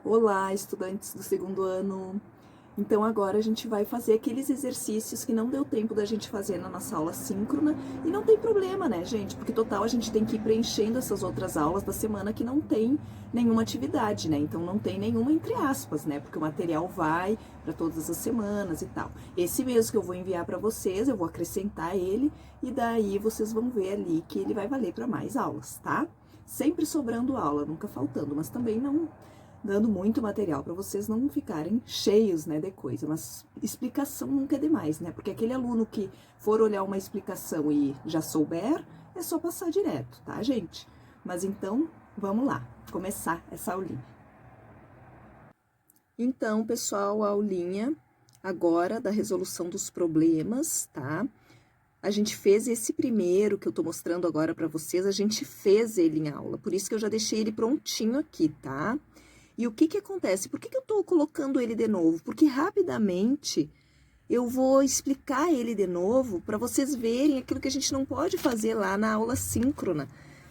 Olá, estudantes do segundo ano! Então agora a gente vai fazer aqueles exercícios que não deu tempo da gente fazer na nossa aula síncrona e não tem problema, né, gente? Porque total a gente tem que ir preenchendo essas outras aulas da semana que não tem nenhuma atividade, né? Então não tem nenhuma entre aspas, né? Porque o material vai para todas as semanas e tal. Esse mesmo que eu vou enviar para vocês, eu vou acrescentar ele e daí vocês vão ver ali que ele vai valer para mais aulas, tá? Sempre sobrando aula, nunca faltando, mas também não dando muito material para vocês não ficarem cheios, né, de coisa, mas explicação nunca é demais, né, porque aquele aluno que for olhar uma explicação e já souber, é só passar direto, tá, gente? Mas então, vamos lá, começar essa aulinha. Então, pessoal, a aulinha agora da resolução dos problemas, tá? A gente fez esse primeiro que eu tô mostrando agora para vocês, a gente fez ele em aula, por isso que eu já deixei ele prontinho aqui, tá? E o que acontece? Por que eu tô colocando ele de novo? Porque rapidamente eu vou explicar ele de novo para vocês verem aquilo que a gente não pode fazer lá na aula síncrona.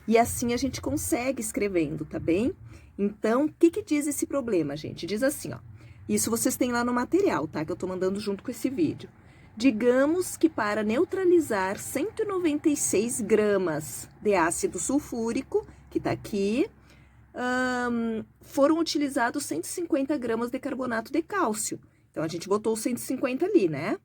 E assim a gente consegue escrevendo, tá bem? Então, o que diz esse problema, gente? Diz assim, ó. Isso vocês têm lá no material, tá? Que eu tô mandando junto com esse vídeo. Digamos que para neutralizar 196 gramas de ácido sulfúrico, que tá aqui, foram utilizados 150 gramas de carbonato de cálcio. Então, a gente botou 150 ali, né?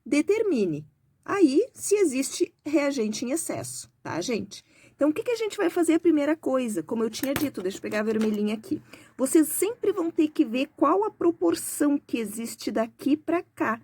Determine aí se existe reagente em excesso, tá, gente? Então, o que a gente vai fazer a primeira coisa? Como eu tinha dito, deixa eu pegar a vermelhinha aqui. Vocês sempre vão ter que ver qual a proporção que existe daqui para cá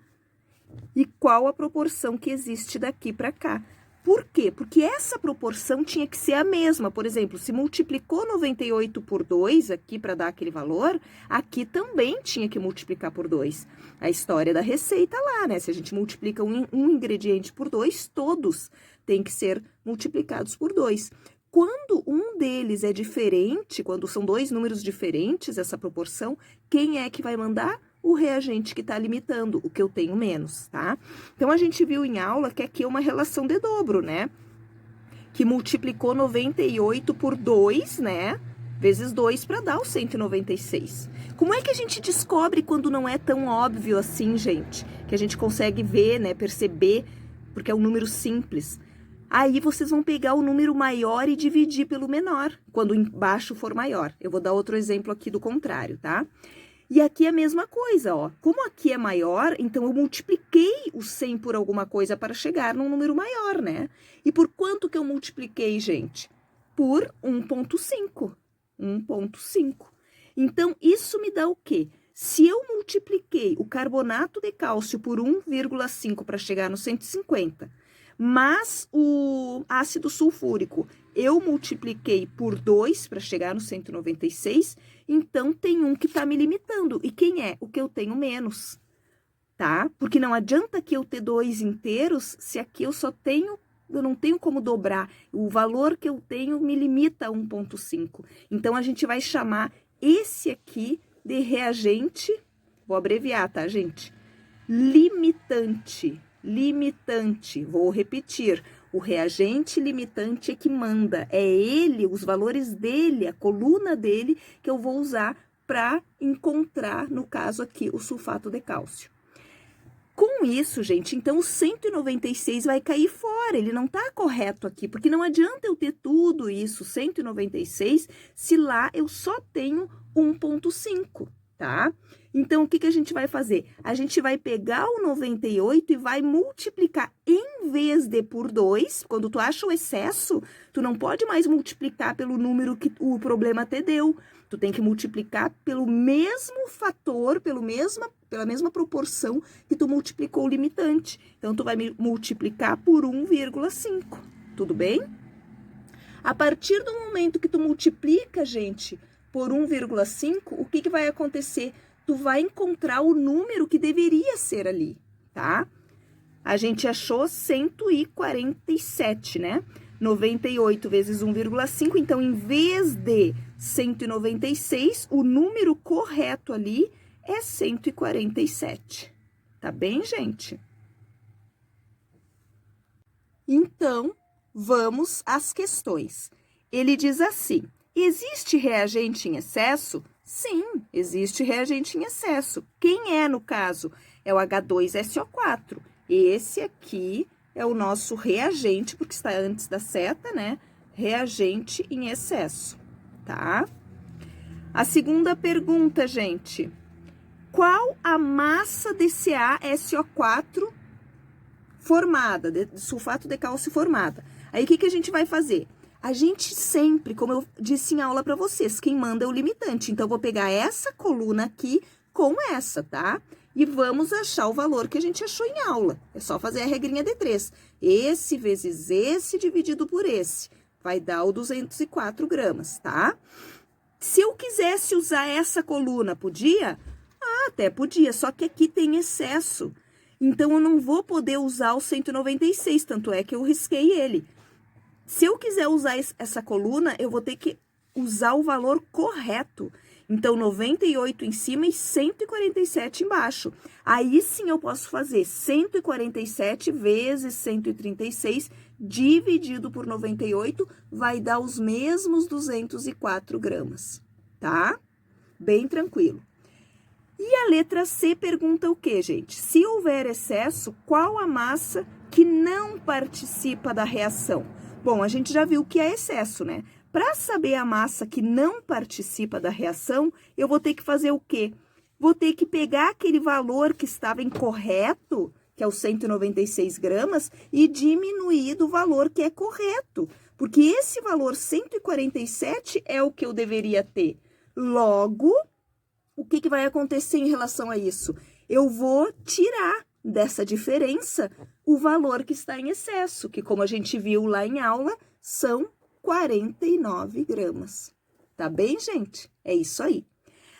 e qual a proporção que existe daqui para cá. Por quê? Porque essa proporção tinha que ser a mesma. Por exemplo, se multiplicou 98 por 2 aqui para dar aquele valor, aqui também tinha que multiplicar por 2. A história da receita lá, né? Se a gente multiplica um ingrediente por 2, todos têm que ser multiplicados por 2. Quando um deles é diferente, quando são dois números diferentes, essa proporção, quem é que vai mandar? O reagente que está limitando, o que eu tenho menos, tá? Então, a gente viu em aula que aqui é uma relação de dobro, né? Que multiplicou 98 por 2, né? Vezes 2 para dar o 196. Como é que a gente descobre quando não é tão óbvio assim, gente? Que a gente consegue ver, né? Perceber, porque é um número simples. Aí vocês vão pegar o número maior e dividir pelo menor, quando embaixo for maior. Eu vou dar outro exemplo aqui do contrário, tá? E aqui é a mesma coisa, ó. Como aqui é maior, então eu multipliquei o 100 por alguma coisa para chegar num número maior, né? E por quanto que eu multipliquei, gente? Por 1,5. 1,5. Então, isso me dá o quê? Se eu multipliquei o carbonato de cálcio por 1,5 para chegar no 150, mas o ácido sulfúrico eu multipliquei por 2 para chegar no 196, então tem um que está me limitando. E quem é? O que eu tenho menos, tá? Porque não adianta que eu ter 2 inteiros se aqui eu não tenho como dobrar. O valor que eu tenho me limita a 1,5. Então, a gente vai chamar esse aqui de reagente, vou abreviar, tá, gente? Limitante. Limitante. Vou repetir. O reagente limitante é que manda. É ele, os valores dele, a coluna dele, que eu vou usar para encontrar, no caso aqui, o sulfato de cálcio. Com isso, gente, então o 196 vai cair fora, ele não está correto aqui, porque não adianta eu ter tudo isso, 196, se lá eu só tenho 1,5, tá? Então, o que a gente vai fazer? A gente vai pegar o 98 e vai multiplicar, em vez de por 2, quando tu acha o excesso, tu não pode mais multiplicar pelo número que o problema te deu. Tu tem que multiplicar pelo mesmo fator, pela mesma proporção que tu multiplicou o limitante. Então, tu vai multiplicar por 1,5, tudo bem? A partir do momento que tu multiplica, gente, por 1,5, o que vai acontecer? Tu vai encontrar o número que deveria ser ali, tá? A gente achou 147, né? 98 vezes 1,5, então, em vez de 196, o número correto ali é 147. Tá bem, gente? Então, vamos às questões. Ele diz assim: existe reagente em excesso? Sim, existe reagente em excesso. Quem é, no caso? É o H2SO4. Esse aqui é o nosso reagente, porque está antes da seta, né? Reagente em excesso, tá? A segunda pergunta, gente. Qual a massa de CaSO4 formada, de sulfato de cálcio formada? Aí, o que a gente vai fazer? A gente sempre, como eu disse em aula para vocês, quem manda é o limitante. Então, eu vou pegar essa coluna aqui com essa, tá? E vamos achar o valor que a gente achou em aula. É só fazer a regrinha de 3. Esse vezes esse dividido por esse. Vai dar o 204 gramas, tá? Se eu quisesse usar essa coluna, podia? Ah, até podia, só que aqui tem excesso. Então, eu não vou poder usar o 196, tanto é que eu risquei ele. Se eu quiser usar essa coluna, eu vou ter que usar o valor correto. Então, 98 em cima e 147 embaixo. Aí sim eu posso fazer 147 vezes 136 dividido por 98, vai dar os mesmos 204 gramas, tá? Bem tranquilo. E a letra C pergunta o quê, gente? Se houver excesso, qual a massa que não participa da reação? Bom, a gente já viu que é excesso, né? Para saber a massa que não participa da reação, eu vou ter que fazer o quê? Vou ter que pegar aquele valor que estava incorreto, que é os 196 gramas, e diminuir do valor que é correto. Porque esse valor 147 é o que eu deveria ter. Logo, o que vai acontecer em relação a isso? Eu vou tirar dessa diferença o valor que está em excesso, que como a gente viu lá em aula, são 49 gramas. Tá bem, gente? É isso aí.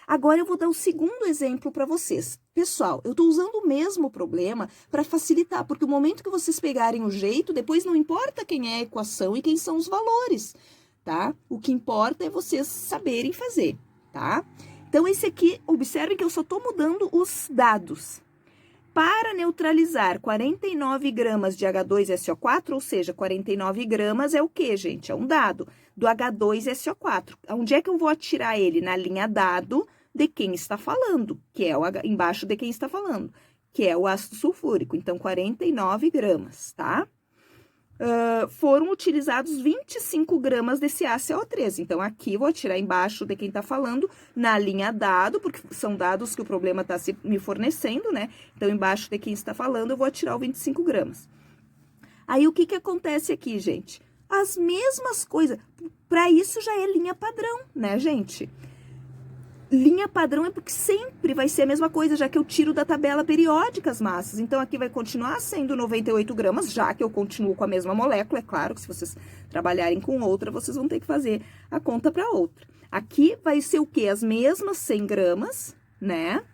Agora eu vou dar o segundo exemplo para vocês. Pessoal, eu estou usando o mesmo problema para facilitar, porque o momento que vocês pegarem o jeito, depois não importa quem é a equação e quem são os valores, tá? O que importa é vocês saberem fazer, tá? Então, esse aqui, observem que eu só estou mudando os dados. Para neutralizar 49 gramas de H2SO4, ou seja, 49 gramas é o quê, gente? É um dado do H2SO4. Onde é que eu vou atirar ele? Na linha dado de quem está falando, que é o embaixo de quem está falando, que é o ácido sulfúrico. Então, 49 gramas, tá? Foram utilizados 25 gramas desse ACO3. Então, aqui vou atirar embaixo de quem está falando, na linha dado, porque são dados que o problema está me fornecendo, né? Então, embaixo de quem está falando, eu vou atirar o 25 gramas. Aí, o que acontece aqui, gente? As mesmas coisas. Para isso, já é linha padrão, né, gente? Linha padrão é porque sempre vai ser a mesma coisa, já que eu tiro da tabela periódica as massas. Então, aqui vai continuar sendo 98 gramas, já que eu continuo com a mesma molécula. É claro que se vocês trabalharem com outra, vocês vão ter que fazer a conta para outra. Aqui vai ser o quê? As mesmas 100 gramas, né?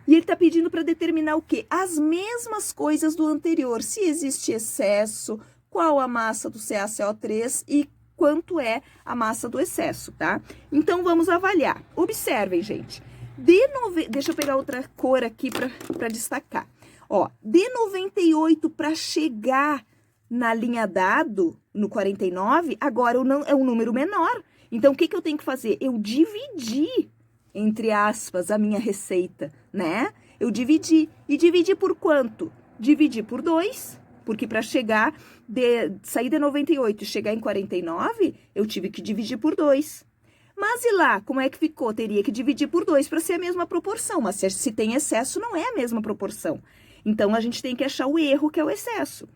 E ele está pedindo para determinar o quê? As mesmas coisas do anterior. Se existe excesso, qual a massa do CaCO3 e quanto é a massa do excesso, tá? Então, vamos avaliar. Observem, gente. Deixa eu pegar outra cor aqui para destacar. Ó, de 98 para chegar na linha dado, no 49, agora é um número menor. Então, o que eu tenho que fazer? Eu dividi, entre aspas, a minha receita, né? Eu dividi. E dividi por quanto? Dividi por 2. Porque para sair de 98 e chegar em 49, eu tive que dividir por 2. Mas e lá, como é que ficou? Teria que dividir por 2 para ser a mesma proporção. Mas se tem excesso, não é a mesma proporção. Então, a gente tem que achar o erro, que é o excesso.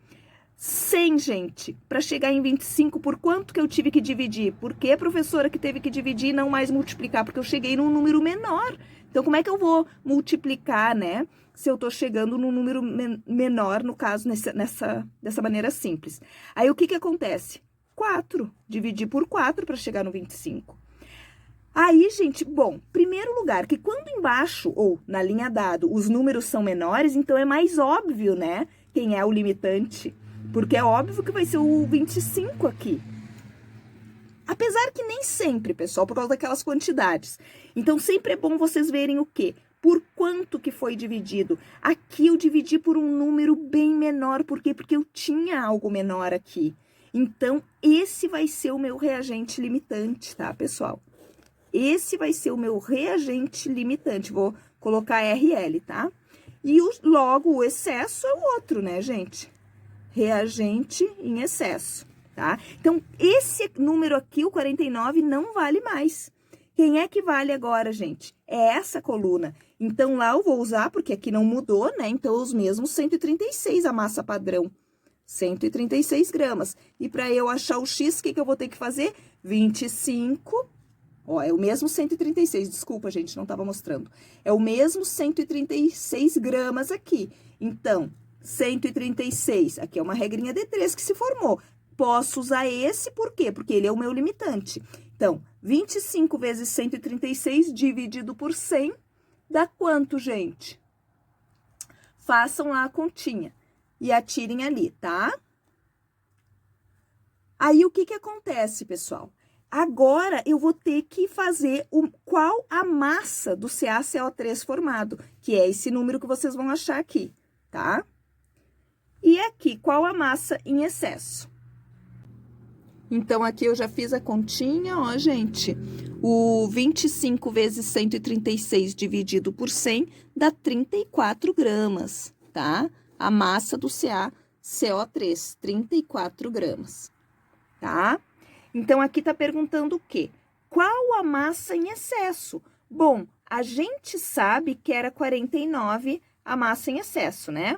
100, gente, para chegar em 25, por quanto que eu tive que dividir? Por que, professora, que teve que dividir e não mais multiplicar? Porque eu cheguei num número menor. Então, como é que eu vou multiplicar, né? Se eu tô chegando num número menor, no caso, dessa maneira simples. Aí, o que acontece? 4. Dividir por 4 para chegar no 25. Aí, gente, bom, primeiro lugar, que quando embaixo, ou na linha dado, os números são menores, então é mais óbvio, né? Quem é o limitante. Porque é óbvio que vai ser o 25 aqui. Apesar que nem sempre, pessoal, por causa daquelas quantidades. Então, sempre é bom vocês verem o quê? Por quanto que foi dividido? Aqui eu dividi por um número bem menor. Por quê? Porque eu tinha algo menor aqui. Então, esse vai ser o meu reagente limitante, tá, pessoal? esse vai ser o meu reagente limitante. Vou colocar RL, tá? E logo o excesso é o outro, né, gente? Reagente em excesso, tá? Então, esse número aqui, o 49, não vale mais. Quem é que vale agora, gente? É essa coluna. Então, lá eu vou usar, porque aqui não mudou, né? Então, os mesmos 136, a massa padrão. 136 gramas. E para eu achar o X, o que eu vou ter que fazer? 25. Ó, é o mesmo 136, desculpa, gente, não estava mostrando. É o mesmo 136 gramas aqui. Então, 136, aqui é uma regrinha de 3 que se formou. Posso usar esse, por quê? Porque ele é o meu limitante. Então, 25 vezes 136 dividido por 100 dá quanto, gente? Façam lá a continha e atirem ali, tá? Aí, o que que acontece, pessoal? Agora, eu vou ter que fazer qual a massa do CaCO3 formado, que é esse número que vocês vão achar aqui, tá? E aqui, qual a massa em excesso? Então, aqui eu já fiz a continha, ó, gente. O 25 vezes 136 dividido por 100 dá 34 gramas, tá? A massa do CaCO3, 34 gramas, tá? Então, aqui tá perguntando o quê? Qual a massa em excesso? Bom, a gente sabe que era 49 a massa em excesso, né?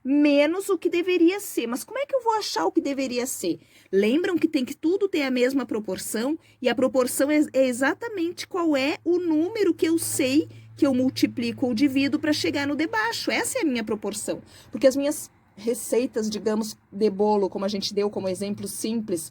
Menos o que deveria ser. Mas como é que eu vou achar o que deveria ser? Lembram que tem que tudo ter a mesma proporção? E a proporção é exatamente qual é o número que eu sei que eu multiplico ou divido para chegar no de baixo. Essa é a minha proporção. Porque as minhas receitas, digamos, de bolo, como a gente deu como exemplo simples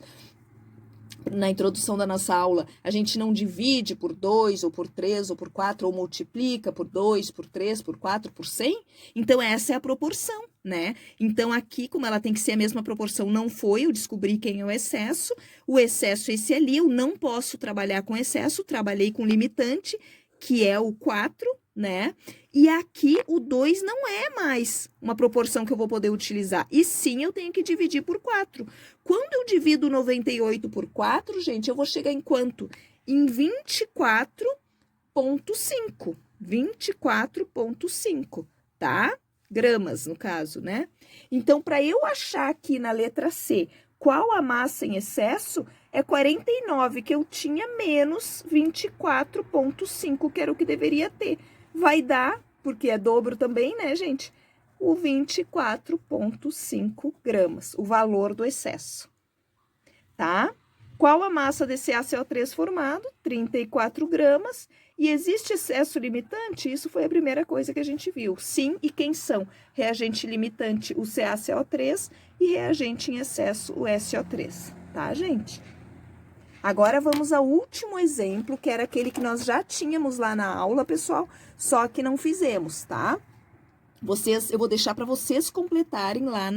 na introdução da nossa aula, a gente não divide por 2, ou por 3, ou por 4, ou multiplica por 2, por 3, por 4, por 100. Então, essa é a proporção, né? Então, aqui, como ela tem que ser a mesma proporção, não foi, eu descobri quem é o excesso. O excesso é esse ali, eu não posso trabalhar com excesso, trabalhei com limitante, que é o 4, né? E aqui o 2 não é mais uma proporção que eu vou poder utilizar, e sim eu tenho que dividir por 4. Quando eu divido 98 por 4, gente, eu vou chegar em quanto? Em 24,5. 24,5, tá? Gramas, no caso, né? Então, para eu achar aqui na letra C qual a massa em excesso, é 49 que eu tinha menos 24,5, que era o que deveria ter. Vai dar, porque é dobro também, né, gente? O 24,5 gramas, o valor do excesso, tá? Qual a massa desse ACO3 formado? 34 gramas. E existe excesso limitante? Isso foi a primeira coisa que a gente viu. Sim, e quem são? Reagente limitante, o CaCO3, e reagente em excesso, o SO3, tá, gente? Agora, vamos ao último exemplo, que era aquele que nós já tínhamos lá na aula, pessoal, só que não fizemos, tá? Eu vou deixar para vocês completarem lá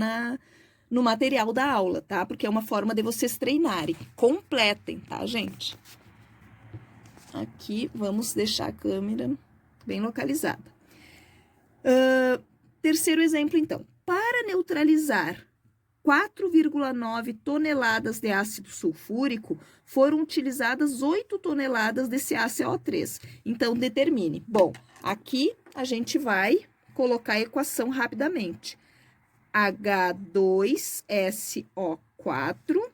no material da aula, tá? Porque é uma forma de vocês treinarem. Completem, tá, gente? Aqui, vamos deixar a câmera bem localizada. Terceiro exemplo, então. Para neutralizar 4,9 toneladas de ácido sulfúrico, foram utilizadas 8 toneladas de CaCO3. Então, determine. Bom, aqui a gente vai colocar a equação rapidamente. H2SO4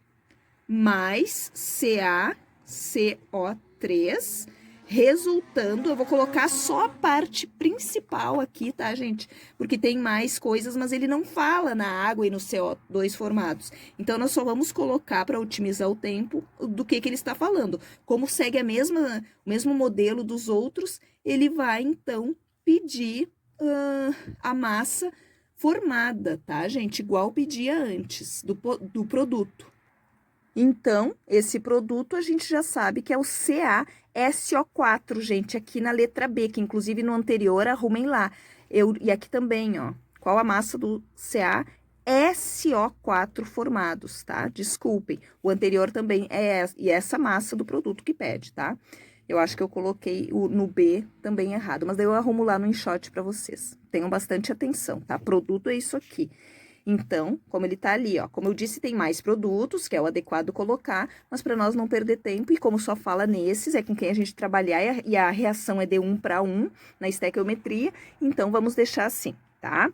mais CaCO3, resultando, eu vou colocar só a parte principal aqui, tá, gente? Porque tem mais coisas, mas ele não fala na água e no CO2 formados. Então, nós só vamos colocar, para otimizar o tempo, do que ele está falando. Como segue o mesmo modelo dos outros, ele vai, então, pedir a massa formada, tá, gente? Igual pedia antes do produto. Então, esse produto a gente já sabe que é o CaSO4, gente, aqui na letra B, que inclusive no anterior, arrumem lá. E aqui também, ó, qual a massa do CaSO4 formados, tá? Desculpem, o anterior também é essa massa do produto que pede, tá? Eu acho que eu coloquei no B também errado, mas daí eu arrumo lá no enxote para vocês. Tenham bastante atenção, tá? Produto é isso aqui. Então, como ele tá ali, ó, como eu disse, tem mais produtos, que é o adequado colocar, mas para nós não perder tempo, e como só fala nesses, é com quem a gente trabalhar, e a reação é de 1 para 1 na estequiometria, então vamos deixar assim, tá?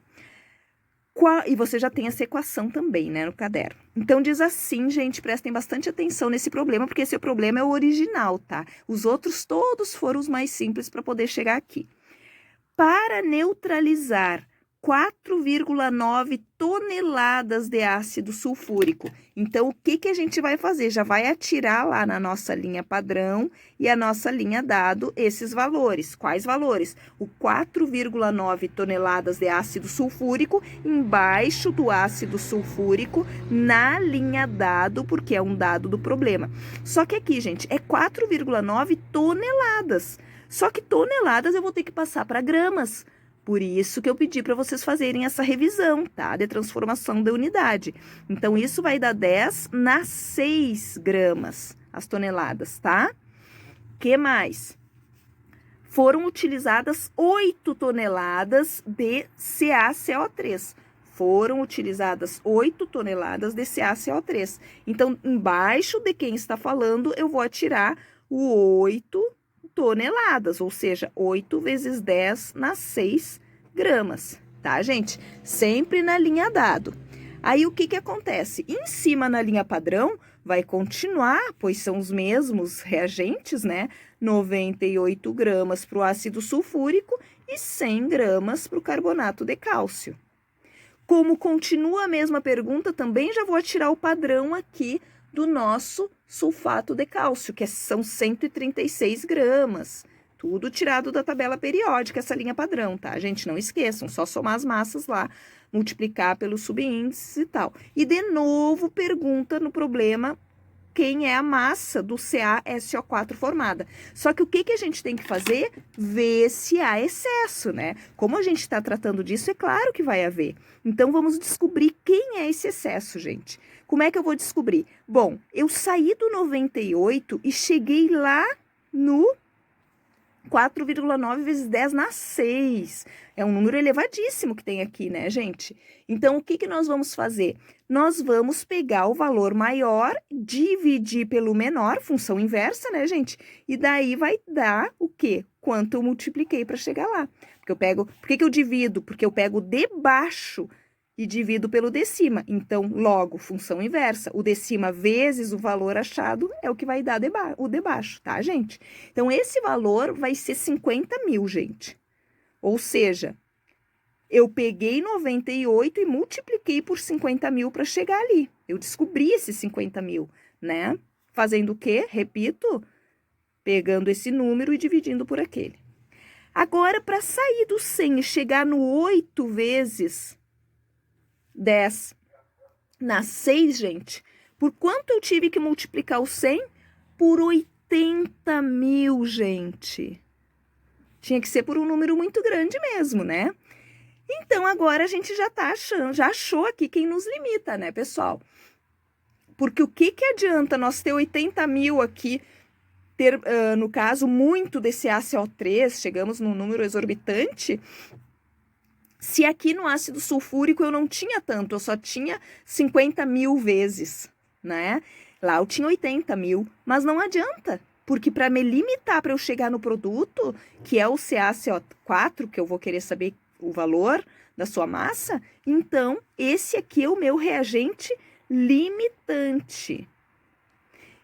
E você já tem essa equação também, né, no caderno. Então, diz assim, gente, prestem bastante atenção nesse problema, porque esse problema é o original, tá? Os outros todos foram os mais simples para poder chegar aqui. Para neutralizar 4,9 toneladas de ácido sulfúrico. Então, o que que a gente vai fazer? Já vai atirar lá na nossa linha padrão e a nossa linha dado esses valores. Quais valores? O 4,9 toneladas de ácido sulfúrico embaixo do ácido sulfúrico na linha dado, porque é um dado do problema. Só que aqui, gente, é 4,9 toneladas. Só que toneladas eu vou ter que passar para gramas. Por isso que eu pedi para vocês fazerem essa revisão, tá? De transformação da unidade. Então, isso vai dar 10 na 6 gramas, as toneladas, tá? Que mais? Foram utilizadas 8 toneladas de CaCO3. Foram utilizadas 8 toneladas de CaCO3. Então, embaixo de quem está falando, eu vou atirar o 8 toneladas, ou seja, 8 vezes 10 nas 6 gramas, tá, gente? Sempre na linha dado. Aí, o que que acontece? Em cima, na linha padrão, vai continuar, pois são os mesmos reagentes, né? 98 gramas para o ácido sulfúrico e 100 gramas para o carbonato de cálcio. Como continua a mesma pergunta, também já vou atirar o padrão aqui do nosso sulfato de cálcio, que são 136 gramas. Tudo tirado da tabela periódica, essa linha padrão, tá? Gente, não esqueçam, só somar as massas lá, multiplicar pelos subíndices e tal. E, de novo, pergunta no problema quem é a massa do CaSO4 formada. Só que o que a gente tem que fazer? Ver se há excesso, né? Como a gente está tratando disso, é claro que vai haver. Então, vamos descobrir quem é esse excesso, gente. Como é que eu vou descobrir? Bom, eu saí do 98 e cheguei lá no 4,9 vezes 10 na 6. É um número elevadíssimo que tem aqui, né, gente? Então, o que que nós vamos fazer? Nós vamos pegar o valor maior, dividir pelo menor, função inversa, né, gente? E daí vai dar o quê? Quanto eu multipliquei para chegar lá. Porque eu pego... Por que que eu divido? Porque eu pego de baixo e divido pelo de cima. Então, logo, função inversa. O de cima vezes o valor achado é o que vai dar o de baixo, tá, gente? Então, esse valor vai ser 50 mil, gente. Ou seja, eu peguei 98 e multipliquei por 50 mil para chegar ali. Eu descobri esses 50 mil, né? Fazendo o quê? Repito, pegando esse número e dividindo por aquele. Agora, para sair do 100 e chegar no 8 vezes 10 na 6, gente, por quanto eu tive que multiplicar o 100? Por 80 mil, gente. Tinha que ser por um número muito grande mesmo, né? Então, agora a gente já tá achando, já achou aqui quem nos limita, né, pessoal? Porque o que que adianta nós ter 80 mil aqui, ter, no caso, muito desse ACO3, chegamos num número exorbitante, se aqui no ácido sulfúrico eu não tinha tanto, eu só tinha 50 mil vezes, né? Lá eu tinha 80 mil, mas não adianta, porque para me limitar para eu chegar no produto, que é o CaCO4, que eu vou querer saber o valor da sua massa, então esse aqui é o meu reagente limitante.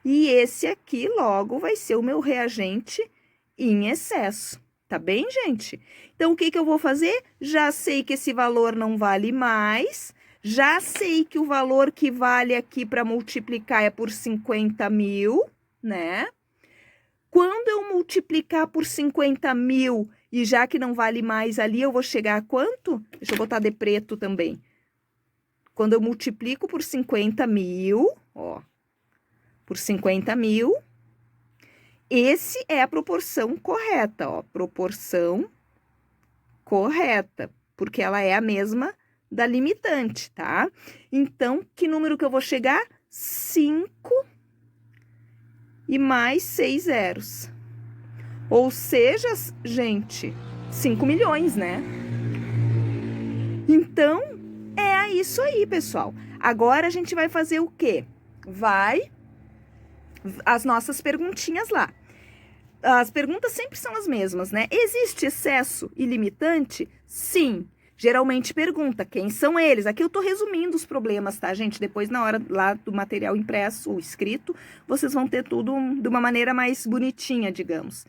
E esse aqui, logo, vai ser o meu reagente em excesso. Tá bem, gente? Então, o que que eu vou fazer? Já sei que esse valor não vale mais, já sei que o valor que vale aqui para multiplicar é por 50 mil, né? Quando eu multiplicar por 50 mil, e já que não vale mais ali, eu vou chegar a quanto? Deixa eu botar de preto também. Quando eu multiplico por 50 mil, ó, por 50 mil, esse é a proporção correta, ó, proporção correta, porque ela é a mesma da limitante, tá? Então, que número que eu vou chegar? 5 e mais 6 zeros. Ou seja, gente, 5 milhões, né? Então, é isso aí, pessoal. Agora a gente vai fazer o quê? As nossas perguntinhas lá. As perguntas sempre são as mesmas, né? Existe excesso ilimitante? Sim. Geralmente pergunta, quem são eles? Aqui eu tô resumindo os problemas, tá, gente? Depois, na hora lá do material impresso ou escrito, vocês vão ter tudo de uma maneira mais bonitinha, digamos.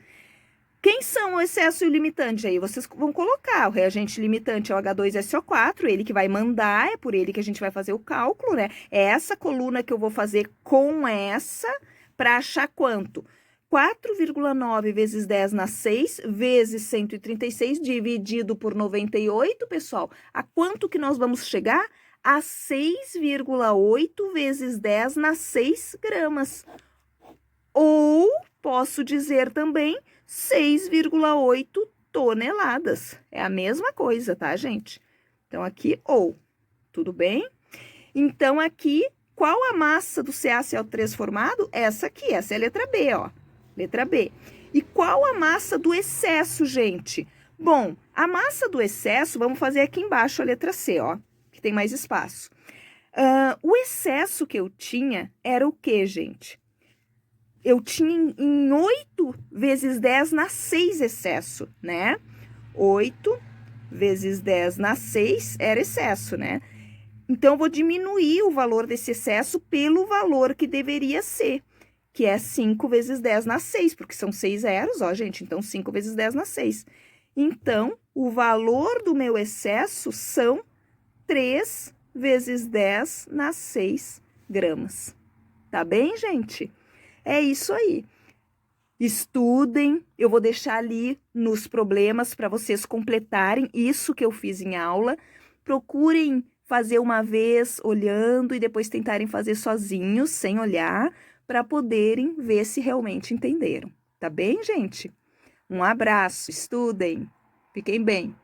Quem são o excesso e o limitante aí? Vocês vão colocar, o reagente limitante é o H2SO4, ele que vai mandar, é por ele que a gente vai fazer o cálculo, né? É essa coluna que eu vou fazer com essa para achar quanto? 4,9 vezes 10 na 6, vezes 136, dividido por 98, pessoal. A quanto que nós vamos chegar? A 6,8 vezes 10 na 6 gramas. Ou, posso dizer também, 6,8 toneladas. É a mesma coisa, tá, gente? Então, aqui, ou. Tudo bem? Então, aqui, qual a massa do CaCl3 formado? Essa aqui, essa é a letra B, ó. Letra B. E qual a massa do excesso, gente? Bom, a massa do excesso, vamos fazer aqui embaixo a letra C, ó, que tem mais espaço. O excesso que eu tinha era o quê, gente? Eu tinha em 8 vezes 10 na 6 excesso, né? 8 vezes 10 na 6 era excesso, né? Então, eu vou diminuir o valor desse excesso pelo valor que deveria ser, que é 5 vezes 10 na 6, porque são 6 zeros, ó, gente, então 5 vezes 10 na 6. Então, o valor do meu excesso são 3 vezes 10 na 6 gramas. Tá bem, gente? É isso aí. Estudem, eu vou deixar ali nos problemas para vocês completarem isso que eu fiz em aula. Procurem fazer uma vez olhando e depois tentarem fazer sozinhos, sem olhar, para poderem ver se realmente entenderam. Tá bem, gente? Um abraço, estudem, fiquem bem.